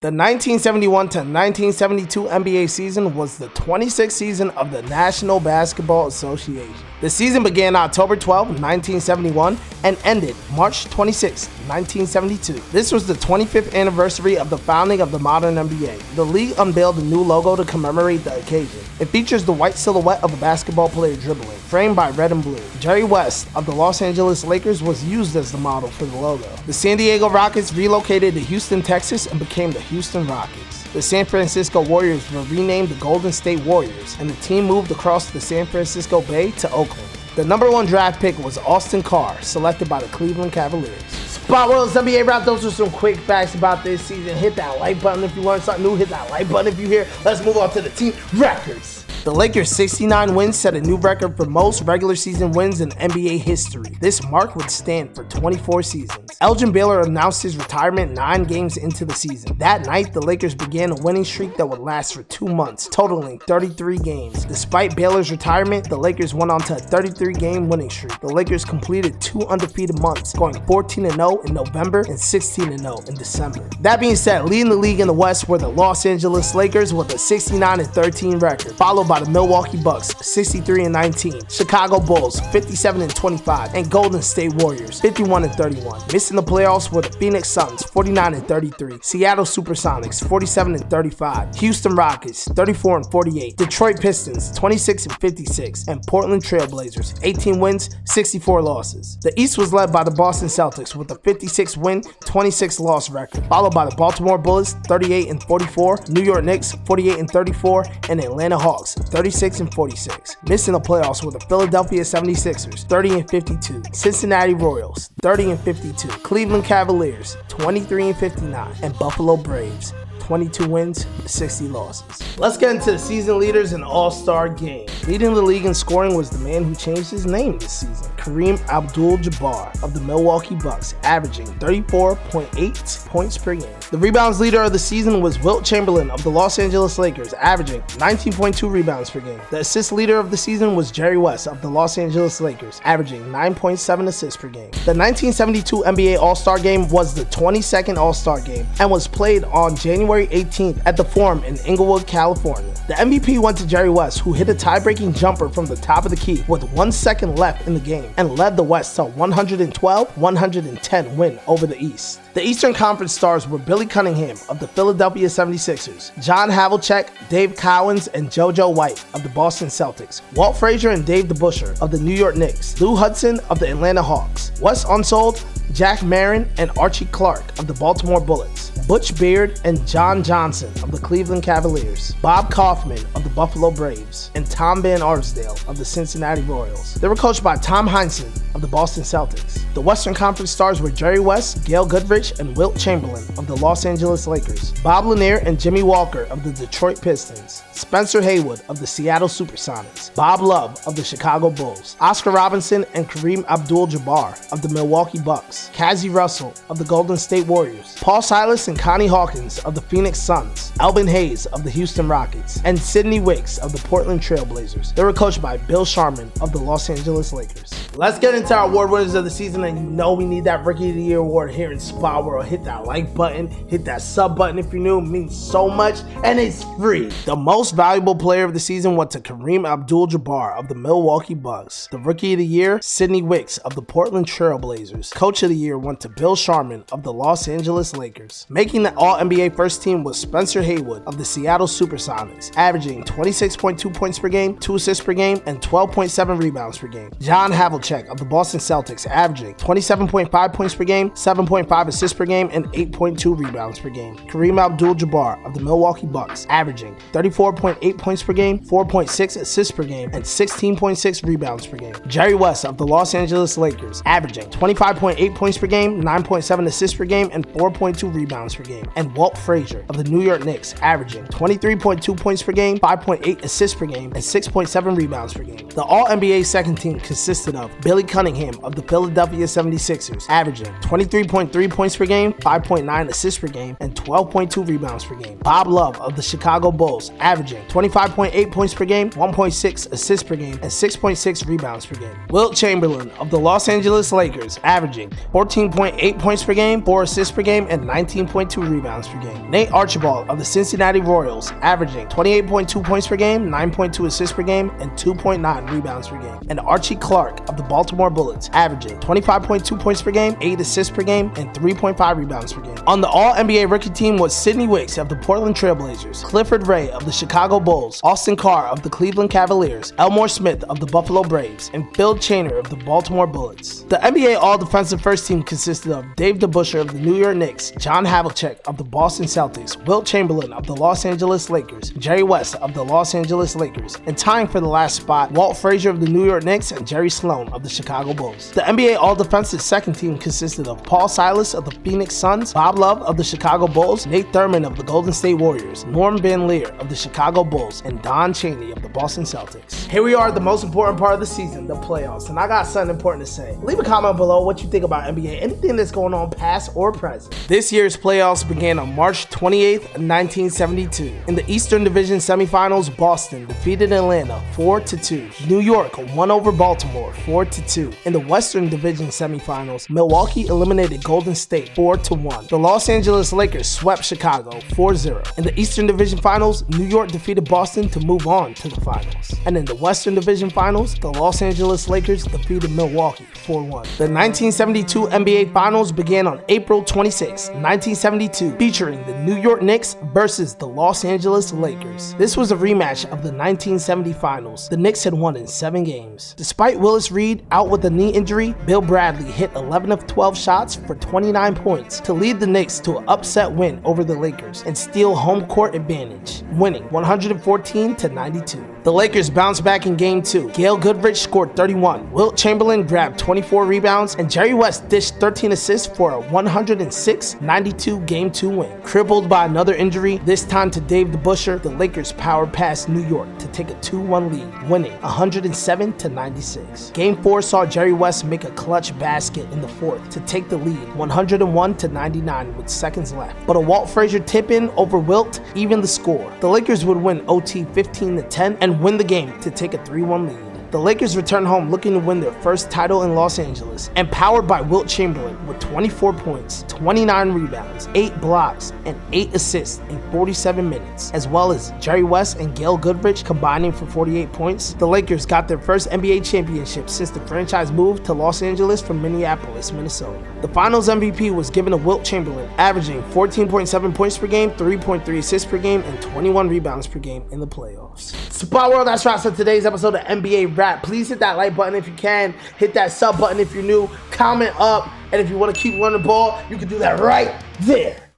The 1971 to 1972 NBA season was the 26th season of the National Basketball Association. The season began October 12, 1971 and ended March 26, 1972. This was the 25th anniversary of the founding of the modern NBA. The league unveiled a new logo to commemorate the occasion. It features the white silhouette of a basketball player dribbling, framed by red and blue. Jerry West of the Los Angeles Lakers was used as the model for the logo. The San Diego Rockets relocated to Houston, Texas and became the Houston Rockets. The San Francisco Warriors were renamed the Golden State Warriors, and the team moved across the San Francisco Bay to Oakland. The number 1 draft pick was Austin Carr, selected by the Cleveland Cavaliers. Spot World's NBA Wrap. Those are some quick facts about this season. Hit that like button if you learned something new. Hit that like button if you're here. Let's move on to the team records. The Lakers' 69 wins set a new record for most regular season wins in NBA history. This mark would stand for 24 seasons. Elgin Baylor announced his retirement 9 games into the season. That night, the Lakers began a winning streak that would last for 2 months, totaling 33 games. Despite Baylor's retirement, the Lakers went on to a 33-game winning streak. The Lakers completed 2 undefeated months, going 14-0 in November and 16-0 in December. That being said, leading the league in the West were the Los Angeles Lakers with a 69-13 record, followed by the Milwaukee Bucks 63-19, Chicago Bulls 57-25, and Golden State Warriors 51-31. Missing the playoffs were the Phoenix Suns 49-33, Seattle Supersonics 47-35, Houston Rockets 34-48, Detroit Pistons 26-56, and Portland Trail Blazers 18 wins, 64 losses. The East was led by the Boston Celtics with a 56-win, 26-loss record, followed by the Baltimore Bullets 38-44, New York Knicks 48-34, and Atlanta Hawks 36-46. Missing the playoffs were the Philadelphia 76ers 30-52, Cincinnati Royals 30-52, Cleveland Cavaliers 23-59, and Buffalo Braves 22 wins, 60 losses. Let's get into the season leaders and all-star game. Leading the league in scoring was the man who changed his name this season, Kareem Abdul-Jabbar of the Milwaukee Bucks, averaging 34.8 points per game. The rebounds leader of the season was Wilt Chamberlain of the Los Angeles Lakers, averaging 19.2 rebounds per game. The assist leader of the season was Jerry West of the Los Angeles Lakers, averaging 9.7 assists per game. The 1972 NBA All-Star Game was the 22nd All-Star Game and was played on January 18th at the Forum in Inglewood, California. The MVP went to Jerry West, who hit a tie-breaking jumper from the top of the key with 1 second left in the game and led the West to a 112-110 win over the East. The Eastern Conference stars were Billy Cunningham of the Philadelphia 76ers, John Havlicek, Dave Cowens, and JoJo White of the Boston Celtics, Walt Frazier and Dave DeBusschere of the New York Knicks, Lou Hudson of the Atlanta Hawks, Wes Unseld, Jack Marin, and Archie Clark of the Baltimore Bullets, Butch Beard and John Johnson of the Cleveland Cavaliers, Bob Kaufman of the Buffalo Braves, and Tom Van Arsdale of the Cincinnati Royals. They were coached by Tom Heinsohn of the Boston Celtics. The Western Conference stars were Jerry West, Gail Goodrich, and Wilt Chamberlain of the Los Angeles Lakers, Bob Lanier and Jimmy Walker of the Detroit Pistons, Spencer Haywood of the Seattle Supersonics, Bob Love of the Chicago Bulls, Oscar Robinson and Kareem Abdul-Jabbar of the Milwaukee Bucks, Cazzie Russell of the Golden State Warriors, Paul Silas and Connie Hawkins of the Phoenix Suns, Elvin Hayes of the Houston Rockets, and Sidney Wicks of the Portland Trail Blazers. They were coached by Bill Sharman of the Los Angeles Lakers. Let's get into our award winners of the season, and you know we need that Rookie of the Year award here in Spot World. Hit that like button, hit that sub button if you're new. It means so much, and it's free. The most valuable player of the season went to Kareem Abdul-Jabbar of the Milwaukee Bucks. The Rookie of the Year, Sidney Wicks of the Portland Trail Blazers. Coach of the Year went to Bill Sharman of the Los Angeles Lakers. Making the All-NBA first team was Spencer Haywood of the Seattle Supersonics, averaging 26.2 points per game, 2 assists per game, and 12.7 rebounds per game. John Havlicek of the Boston Celtics, averaging 27.5 points per game, 7.5 assists per game, and 8.2 rebounds per game. Kareem Abdul-Jabbar of the Milwaukee Bucks, averaging 34.8 points per game, 4.6 assists per game, and 16.6 rebounds per game. Jerry West of the Los Angeles Lakers, averaging 25.8 points per game, 9.7 assists per game, and 4.2 rebounds per game. And Walt Frazier of the New York Knicks, averaging 23.2 points per game, 5.8 assists per game, and 6.7 rebounds per game. The All-NBA second team consisted of Billy Cunningham of the Philadelphia Philadelphia 76ers, averaging 23.3 points per game, 5.9 assists per game, and 12.2 rebounds per game. Bob Love of the Chicago Bulls, averaging 25.8 points per game, 1.6 assists per game, and 6.6 rebounds per game. Wilt Chamberlain of the Los Angeles Lakers, averaging 14.8 points per game, 4 assists per game, and 19.2 rebounds per game. Nate Archibald of the Cincinnati Royals, averaging 28.2 points per game, 9.2 assists per game, and 2.9 rebounds per game. And Archie Clark of the Baltimore Bullets, averaging 25.2 points per game, 8 assists per game, and 3.5 rebounds per game. On the All-NBA rookie team was Sidney Wicks of the Portland Trailblazers, Clifford Ray of the Chicago Bulls, Austin Carr of the Cleveland Cavaliers, Elmore Smith of the Buffalo Braves, and Phil Chainer of the Baltimore Bullets. The NBA All-Defensive First Team consisted of Dave DeBusschere of the New York Knicks, John Havlicek of the Boston Celtics, Wilt Chamberlain of the Los Angeles Lakers, Jerry West of the Los Angeles Lakers, and tying for the last spot, Walt Frazier of the New York Knicks and Jerry Sloan of the Chicago Bulls. The NBA All-Defensive Second Team consisted of Paul Silas of the Phoenix Suns, Bob Love of the Chicago Bulls, Nate Thurmond of the Golden State Warriors, Norm Van Leer of the Chicago Bulls, and Don Chaney of the Boston Celtics. Here we are at the most important part of the season, the playoffs, and I got something important to say. Leave a comment below what you think about NBA, anything that's going on past or present. This year's playoffs began on March 28th, 1972. In the Eastern Division semifinals, Boston defeated Atlanta 4-2. New York won over Baltimore 4-2. In the Western Division semifinals, Milwaukee eliminated Golden State 4-1. The Los Angeles Lakers swept Chicago 4-0. In the Eastern Division finals, New York defeated Boston to move on to the finals. And in the Western Division finals, the Los Angeles Lakers defeated Milwaukee 4-1. The 1972 NBA Finals began on April 26, 1972, featuring the New York Knicks versus the Los Angeles Lakers. This was a rematch of the 1970 Finals. The Knicks had won in 7 games. Despite Willis Reed out with a knee injury, Bill Bradley hit 11 of 12 shots for 29 points to lead the Knicks to an upset win over the Lakers and steal home court advantage, winning 114-92. The Lakers bounced back in Game 2. Gail Goodrich scored 31, Wilt Chamberlain grabbed 24 rebounds, and Jerry West dished 13 assists for a 106-92 Game 2 win. Crippled by another injury, this time to Dave DeBusschere, the Lakers powered past New York to take a 2-1 lead, winning 107-96. Game 4 saw Jerry West make a clutch basket in the fourth to take the lead, 101-99 with seconds left. But a Walt Frazier tip-in over Wilt evened the score. The Lakers would win OT 15-10 and win the game to take a 3-1 lead. The Lakers returned home looking to win their first title in Los Angeles, and powered by Wilt Chamberlain with 24 points, 29 rebounds, 8 blocks, and 8 assists in 47 minutes, as well as Jerry West and Gail Goodrich combining for 48 points. The Lakers got their first NBA championship since the franchise moved to Los Angeles from Minneapolis, Minnesota. The Finals MVP was given to Wilt Chamberlain, averaging 14.7 points per game, 3.3 assists per game, and 21 rebounds per game in the playoffs. Spot World, that's right. So today's episode of NBA Rap. Please hit that like button if you can. Hit that sub button if you're new. Comment up. And if you want to keep running the ball, you can do that right there.